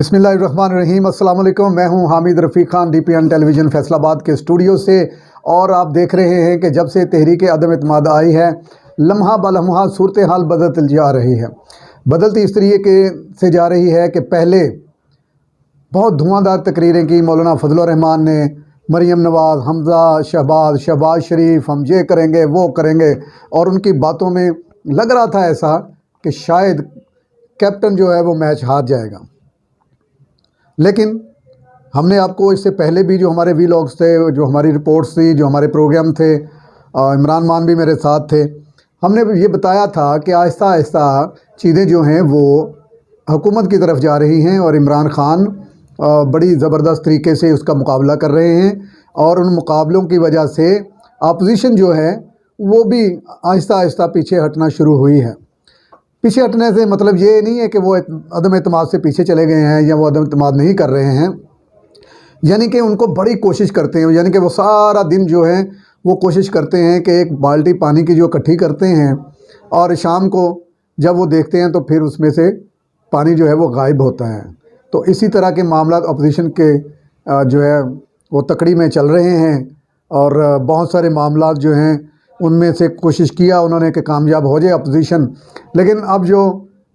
बिस्मिल्लाहिर्रहमानिर्रहीम। अस्सलाम वालेकुम। मैं हूं हामिद रफ़ीक खान, DPN टेलीविज़न फैसलाबाद के स्टूडियो से। और आप देख रहे हैं कि जब से तहरीक अदम इत्मीद आई है, लम्हा ब लम्हा सूरत हाल बदलती जा रही है। बदलती इस तरीके से जा रही है कि पहले बहुत धुआंधार तकरीरें की मौलाना फजलुर रहमान ने, मरीम नवाज़, हमज़ा, शहबाज शरीफ, हम ये करेंगे वो करेंगे, और उनकी बातों में लग रहा था ऐसा कि शायद कैप्टन जो है वो मैच हार जाएगा। लेकिन हमने आपको इससे पहले भी जो हमारे वीलॉग्स थे, जो हमारी रिपोर्ट्स थी, जो हमारे प्रोग्राम थे, इमरान मान भी मेरे साथ थे, हमने ये बताया था कि आहिस्ता आहिस्ता चीज़ें जो हैं वो हुकूमत की तरफ जा रही हैं और इमरान खान बड़ी ज़बरदस्त तरीके से उसका मुकाबला कर रहे हैं। और उन मुकाबलों की वजह से अपोजिशन जो है वो भी आहिस्ता आहिस्ता पीछे हटना शुरू हुई है। पीछे हटने से मतलब ये नहीं है कि वो अदम एतमाद से पीछे चले गए हैं या वो अदम एतमाद नहीं कर रहे हैं, यानी कि उनको बड़ी कोशिश करते हैं, यानी कि वो सारा दिन जो है वो कोशिश करते हैं कि एक बाल्टी पानी की जो इकट्ठी करते हैं और शाम को जब वो देखते हैं तो फिर उसमें से पानी जो है वो गायब होता है। तो इसी तरह के मामला अपोजिशन के जो है वो तकड़ी में चल रहे हैं। और बहुत सारे मामला जो हैं उनमें से कोशिश किया उन्होंने कि कामयाब हो जाए अपोजिशन। लेकिन अब जो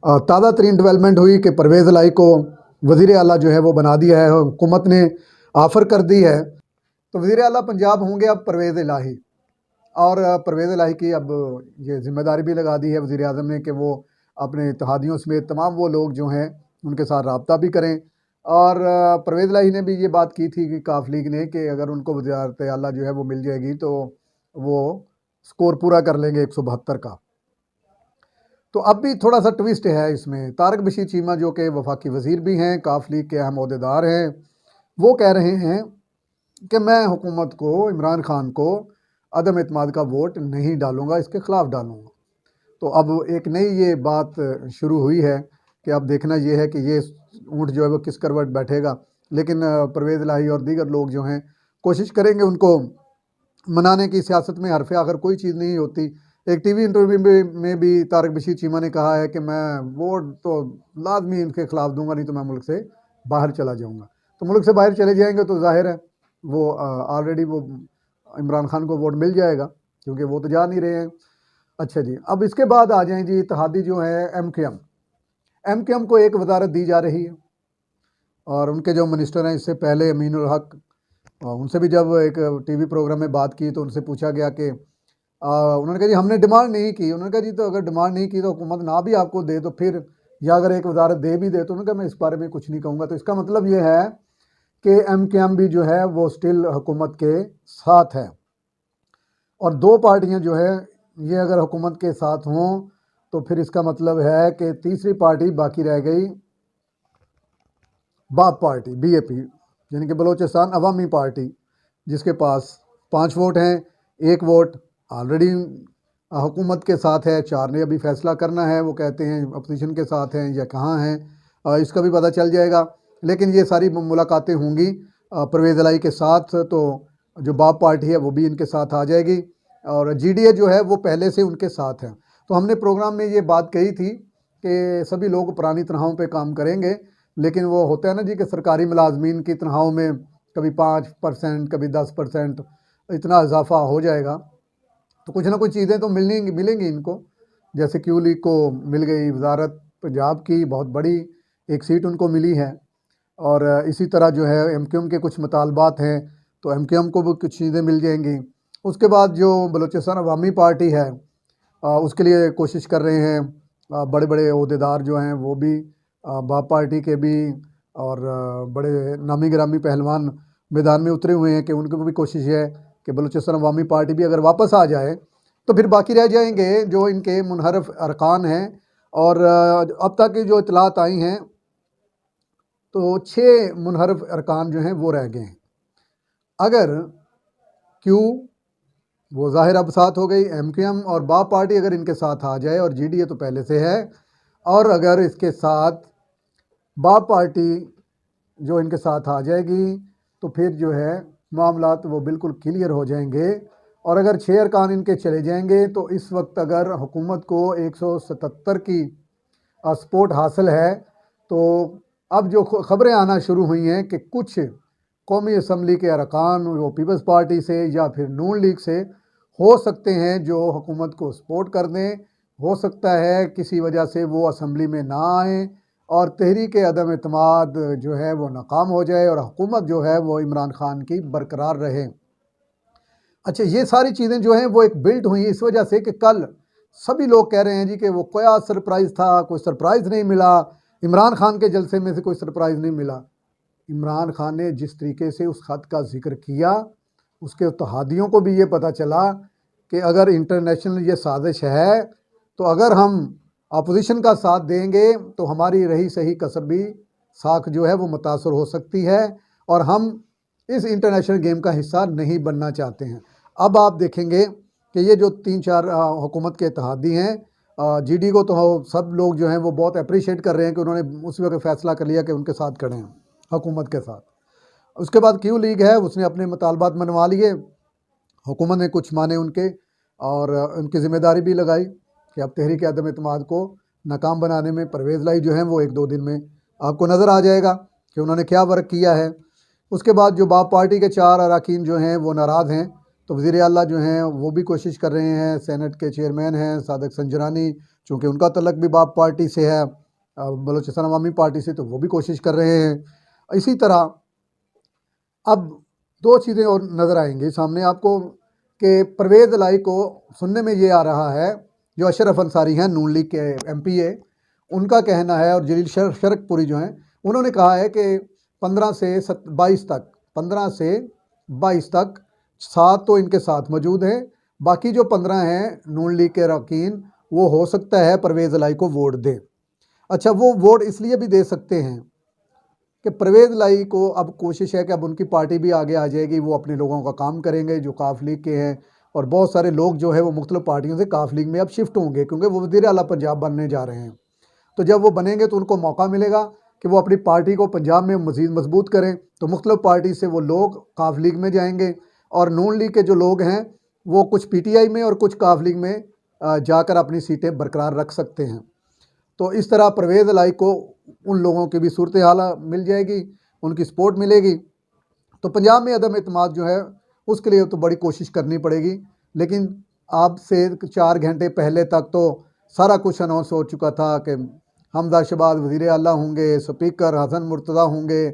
ताज़ा तरीन डेवलपमेंट हुई कि परवेज़ इलाही को वज़ीर आला जो है वो बना दिया है, हुकूमत ने ऑफ़र कर दी है। तो वज़ीर आला पंजाब होंगे अब परवेज़ इलाही, और परवेज़ इलाही की अब ये ज़िम्मेदारी भी लगा दी है वज़ीर आज़म ने कि वो अपने इत्तेहादियों समेत तमाम वो लोग जो हैं उनके साथ रब्ता भी करें। और परवेज़ इलाही ने भी ये बात की थी कि काफ लीग ने कि अगर उनको वज़ीरत आला जो है वो मिल जाएगी तो वो स्कोर पूरा कर लेंगे 172 का। तो अब भी थोड़ा सा ट्विस्ट है इसमें। तारक बशीर चीमा जो कि वफाकी वज़ीर भी हैं, काफ लीग के अहम ओहदेदार हैं, वो कह रहे हैं कि मैं हुकूमत को, इमरान खान को अदम एतमाद का वोट नहीं डालूँगा, इसके ख़िलाफ़ डालूँगा। तो अब एक नई ये बात शुरू हुई है कि अब देखना ये है कि ये ऊँट जो है वो किस करवट बैठेगा। लेकिन परवेज़ इलाही और दीगर लोग जो हैं कोशिश करेंगे उनको मनाने की। सियासत में हरफ़ आखिर कोई चीज़ नहीं होती। एक टीवी इंटरव्यू में भी तारक बशीर चीमा ने कहा है कि मैं वोट तो लाजमी इनके ख़िलाफ़ दूंगा, नहीं तो मैं मुल्क से बाहर चला जाऊंगा। तो मुल्क से बाहर चले जाएंगे तो जाहिर है वो ऑलरेडी वो इमरान खान को वोट मिल जाएगा, क्योंकि वो तो जा नहीं रहे हैं। अच्छा जी, अब इसके बाद आ जाएँ जी इत्तेहादी जो है MKM को एक वजारत दी जा रही है। और उनके जो मिनिस्टर हैं इससे पहले अमीनुल हक, उनसे भी जब एक टीवी प्रोग्राम में बात की तो उनसे पूछा गया कि उन्होंने कहा जी हमने डिमांड नहीं की। उन्होंने कहा जी तो अगर डिमांड नहीं की तो हुकूमत ना भी आपको दे तो फिर, या अगर एक वजारत दे भी दे तो उन्होंने कहा मैं इस बारे में कुछ नहीं कहूँगा। तो इसका मतलब ये है कि MKM भी जो है वो स्टिल हुकूमत के साथ है। और दो पार्टियाँ जो है ये अगर हुकूमत के साथ हों तो फिर इसका मतलब है कि तीसरी पार्टी बाकी रह गई बाप पार्टी, BAP, यानी कि बलोचिस्तान अवामी पार्टी, जिसके पास 5 वोट हैं। 1 वोट ऑलरेडी हुकूमत के साथ है, 4 ने अभी फैसला करना है, वो कहते हैं अपोजिशन के साथ हैं या कहाँ हैं, इसका भी पता चल जाएगा। लेकिन ये सारी मुलाकातें होंगी परवेज़ इलाही के साथ, तो जो बाप पार्टी है वो भी इनके साथ आ जाएगी, और GDA जो है वो पहले से उनके साथ है। तो हमने प्रोग्राम में ये बात कही थी कि सभी लोग पुरानी तनख्वाहों पे काम करेंगे, लेकिन वो होता है ना जी कि सरकारी मुलाजमीन की तनख्वाहों में कभी 5%, कभी 10% इतना इजाफा हो जाएगा। तो कुछ ना कुछ चीज़ें तो मिलेंगी इनको। जैसे QLEAG को मिल गई वजारत पंजाब की, बहुत बड़ी एक सीट उनको मिली है। और इसी तरह जो है MKM के कुछ मुतालबात हैं तो MKM को भी कुछ चीज़ें मिल जाएंगी। उसके बाद जो बलूचिस्तान अवामी पार्टी है उसके लिए कोशिश कर रहे हैं बड़े बड़े ओहदेदार जो हैं वो भी, बाप पार्टी के भी, और बड़े नामी गिरामी पहलवान मैदान में उतरे हुए हैं कि उनकी भी कोशिश है कि बलूचिस्तान अवामी पार्टी भी अगर वापस आ जाए तो फिर बाकी रह जाएंगे जो इनके मुनहरफ अरकान हैं। और अब तक की जो इतलात आई हैं तो 6 मुनहरफ अरकान जो हैं वो रह गए हैं। अगर वो ज़ाहिर अब साथ हो गई, MKM और बाप पार्टी अगर इनके साथ आ जाए, और GDA तो पहले से है, और अगर इसके साथ बाप पार्टी जो इनके साथ आ जाएगी तो फिर जो है मामला तो वो बिल्कुल क्लियर हो जाएंगे। और अगर 6 अरकान इनके चले जाएंगे तो इस वक्त अगर हुकूमत को 177 की सपोर्ट हासिल है तो अब जो खबरें आना शुरू हुई हैं कि कुछ कौमी असम्बली के अरकान वो पीपल्स पार्टी से या फिर नून लीग से हो सकते हैं जो हुकूमत को सपोर्ट कर दें, हो सकता है किसी वजह से वो असम्बली में ना आएँ और तहरीक अदम एतमाद जो है वो नाकाम हो जाए और हुकूमत जो है वो इमरान खान की बरकरार रहे। अच्छा, ये सारी चीज़ें जो हैं वो एक बिल्ट हुई इस वजह से कि कल सभी लोग कह रहे हैं जी कि वो क्या सरप्राइज़ था, कोई सरप्राइज़ नहीं मिला, इमरान खान के जलसे में से कोई सरप्राइज़ नहीं मिला। इमरान खान ने जिस तरीके से उस ख़त का ज़िक्र किया, उसके इत्तेहादियों को भी ये पता चला कि अगर इंटरनेशनल ये साजिश है, तो अगर हम अपोजिशन का साथ देंगे तो हमारी रही सही कसर भी साख जो है वो मुतासर हो सकती है और हम इस इंटरनेशनल गेम का हिस्सा नहीं बनना चाहते हैं। अब आप देखेंगे कि ये जो 3-4 हुकूमत के इत्तेहादी हैं, जीडी को तो सब लोग जो हैं वो बहुत अप्रिशिएट कर रहे हैं कि उन्होंने उस वक्त फ़ैसला कर लिया कि उनके साथ खड़े हैं, हुकूमत के साथ। उसके बाद क्यू लीग है, उसने अपने मुतालबात मनवा लिए, हुकूमत ने कुछ माने उनके और उनकी ज़िम्मेदारी भी लगाई कि अब तहरीक अदम एतमाद को नाकाम बनाने में परवेज़ लाई जो है वो 1-2 दिन में आपको नज़र आ जाएगा कि उन्होंने क्या वर्क किया है। उसके बाद जो बाप पार्टी के 4 अरकान जो हैं वो नाराज़ हैं, तो वज़ीर आला जो हैं वो भी कोशिश कर रहे हैं, सेनेट के चेयरमैन हैं सादिक संजरानी, चूँकि उनका तल्लुक़ भी बाप पार्टी से है, बलूचिस्तान अवामी पार्टी से, तो वो भी कोशिश कर रहे हैं। इसी तरह अब 2 चीज़ें और नज़र आएंगी सामने आपको कि परवेज़ लाई को सुनने में ये आ रहा है, जो अशरफ अंसारी हैं नून लीग के MPA, उनका कहना है और जलील शरकपुरी जो हैं उन्होंने कहा है कि 15 से 22 तक 7 तो इनके साथ मौजूद हैं, बाकी जो 15 हैं नून लीग के अरकान वो हो सकता है परवेज़ लाई को वोट दें। अच्छा, वो वोट इसलिए भी दे सकते हैं कि परवेज़ लाई को अब कोशिश है कि अब उनकी पार्टी भी आगे आ जाएगी, वो अपने लोगों का काम करेंगे जो काफ लीग के हैं और बहुत सारे लोग जो है वो मुख्तलिफ पार्टियों से काफ लीग में अब शिफ्ट होंगे क्योंकि वो वज़ीर आला पंजाब बनने जा रहे हैं। तो जब वो बनेंगे तो उनको मौका मिलेगा कि वो अपनी पार्टी को पंजाब में मज़ीद मजबूत करें, तो मुख्तलिफ पार्टी से वो लोग काफ लीग में जाएंगे और नून लीग के जो लोग हैं वो कुछ PTI में और कुछ काफ लीग में जाकर अपनी सीटें बरकरार रख सकते हैं। तो इस तरह परवेज़ लाई को उन लोगों की भी सूरत हाल मिल जाएगी, उनकी सपोर्ट मिलेगी। तो पंजाब में अदम एतमाद जो है उसके लिए तो बड़ी कोशिश करनी पड़ेगी, लेकिन आज से 4 घंटे पहले तक तो सारा कुछ अनाउंस हो चुका था कि हमजा शहबाज वज़ीर आला होंगे, स्पीकर हसन मुर्तज़ा होंगे,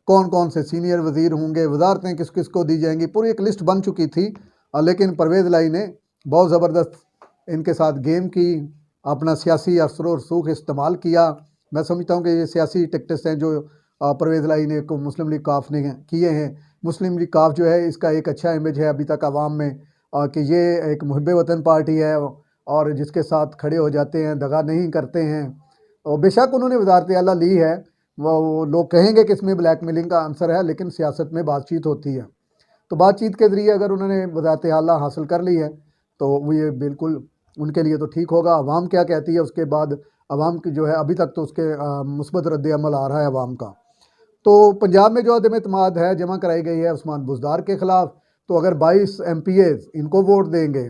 कौन कौन से सीनियर वज़ीर होंगे, वजारतें किस किस को दी जाएंगी, पूरी एक लिस्ट बन चुकी थी। लेकिन परवेज़ लाई ने बहुत ज़बरदस्त इनके साथ गेम की, अपना सियासी असर और रसूख इस्तेमाल किया। मैं समझता हूँ कि ये सियासी टिकट्स हैं जो परवेज़ लाई ने को मुस्लिम लीग काफ ने किए हैं। मुस्लिम लीग काफ जो है इसका एक अच्छा इमेज है अभी तक आवाम में कि ये एक मुहिब वतन पार्टी है और जिसके साथ खड़े हो जाते हैं, दगा नहीं करते हैं। और बेशक उन्होंने वज़ारत आला ली है, वो लोग कहेंगे कि इसमें ब्लैकमेलिंग का आंसर है, लेकिन सियासत में बातचीत होती है। तो बातचीत के ज़रिए अगर उन्होंने वज़ारत आला हासिल कर ली है तो वो ये बिल्कुल उनके लिए तो ठीक होगा। अवाम क्या कहती है उसके बाद, अवाम की जो है अभी तक तो उसके मुस्बत रद्द-ए-अमल आ रहा है अवाम का। तो पंजाब में जो अदम एतमाद है जमा कराई गई है उस्मान बुज़दार के ख़िलाफ़, तो अगर 22 MPAs इनको वोट देंगे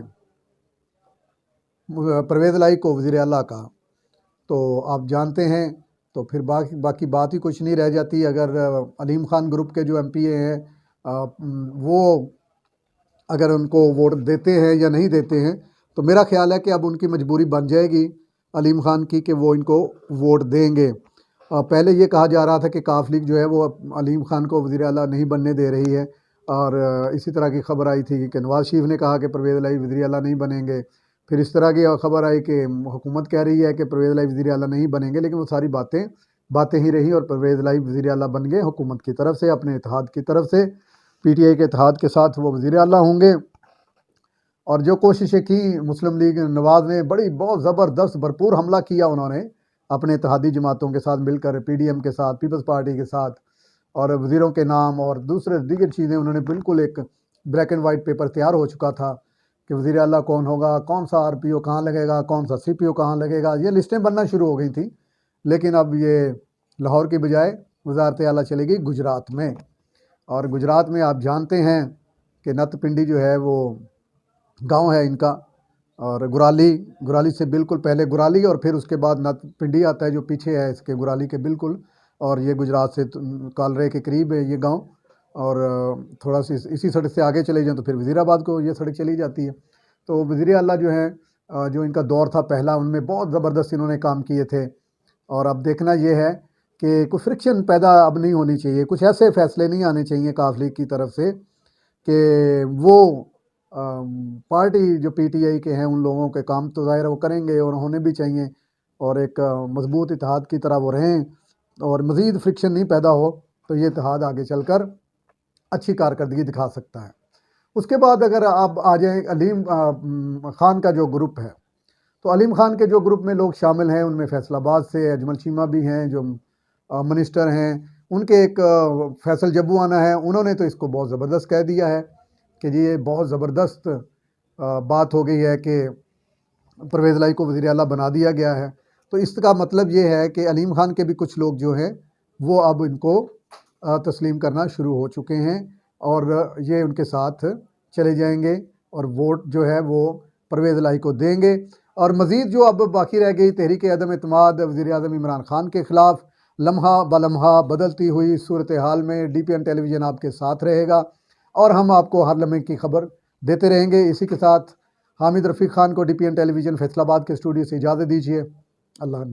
परवेज़ लाई को वज़ीर आला का, तो आप जानते हैं तो फिर बाकी बात ही कुछ नहीं रह जाती। अगर अलीम खान ग्रुप के जो MPA हैं वो अगर उनको वोट देते हैं या नहीं देते हैं, तो मेरा ख्याल है कि अब उनकी मजबूरी बन जाएगी अलीम खान की कि वो इनको वोट देंगे। पहले ये कहा जा रहा था कि काफ लीग जो है वो अलीम खान को वज़ीर आला नहीं बनने दे रही है और इसी तरह की खबर आई थी कि नवाज़ शरीफ ने कहा कि परवेज़ लाई वज़ीर आला नहीं बनेंगे। फिर इस तरह की खबर आई कि हुकूमत कह रही है कि परवेज़ लाई वज़ीर आला नहीं बनेंगे, लेकिन वो सारी बातें ही रही और परवेज़ लाई वज़ीर आला बन गए हुकूमत की तरफ से, अपने इत्तेहाद की तरफ से, PTI के इत्तेहाद के साथ वो वज़ीर आला होंगे। और जो कोशिशें की मुस्लिम लीग नवाज़ ने बहुत ज़बरदस्त भरपूर हमला किया उन्होंने अपने इत्तेहादी जमातों के साथ मिलकर, PDM के साथ, पीपल्स पार्टी के साथ, और वज़ीरों के नाम और दूसरे दीगर चीज़ें उन्होंने बिल्कुल एक ब्लैक एंड वाइट पेपर तैयार हो चुका था कि वज़ीर आला कौन होगा, कौन सा RPO कहाँ लगेगा, कौन सा CPO कहाँ लगेगा, ये लिस्टें बनना शुरू हो गई थी। लेकिन अब ये लाहौर की बजाय वज़ारत आला चली गई गुजरात में, और गुजरात में आप जानते हैं कि नतपिंडी जो है वो गांव है इनका, और गुराली से बिल्कुल पहले गुराली और फिर उसके बाद नतपिंडी आता है जो पीछे है इसके, गुराली के बिल्कुल और ये गुजरात से कालरे के करीब है ये गांव। और थोड़ा सी इसी सड़क से आगे चले जाएं तो फिर वज़ीराबाद को ये सड़क चली जाती है। तो वज़ीर आला जो हैं जो इनका दौर था पहला, उनमें बहुत ज़बरदस्त इन्होंने काम किए थे। और अब देखना ये है कि कुछ फ्रिक्शन पैदा अब नहीं होनी चाहिए, कुछ ऐसे फ़ैसले नहीं आने चाहिए काफ लीग की तरफ से कि वो पार्टी जो पीटीआई के हैं उन लोगों के काम तो ज़ाहिर है वो करेंगे और होने भी चाहिए, और एक मजबूत इत्तेहाद की तरह वो रहें और मज़ीद फ्रिक्शन नहीं पैदा हो, तो ये इत्तेहाद आगे चलकर अच्छी कारकर्दगी दिखा सकता है। उसके बाद अगर आप आ जाएँ अलीम ख़ान का जो ग्रुप है, तो अलीम ख़ान के जो ग्रुप में लोग शामिल हैं उनमें फैसलाबाद से अजमल चीमा भी हैं जो मिनिस्टर हैं। उनके एक फैसल जब्बूआना है, उन्होंने तो इसको बहुत ज़बरदस्त कह दिया है कि जी ये बहुत ज़बरदस्त बात हो गई है कि परवेज़ लाई को वज़ीर आला बना दिया गया है। तो इसका मतलब ये है कि अलीम ख़ान के भी कुछ लोग जो हैं वो अब इनको तस्लीम करना शुरू हो चुके हैं और ये उनके साथ चले जाएंगे और वोट जो है वो परवेज़ लाई को देंगे। और मज़ीद जो अब बाकी रह गई तहरीक अदम एतमाद वज़ीर आज़म इमरान ख़ान के ख़िलाफ़, लम्हा ब लम्हा बदलती हुई सूरत हाल में DPN टेलीविज़न आपके साथ रहेगा और हम आपको हर लम्हे की खबर देते रहेंगे। इसी के साथ हामिद रफ़ीक ख़ान को DPN टेलीविज़न फैसलाबाद के स्टूडियो से इजाज़त दीजिए। अल्लाह।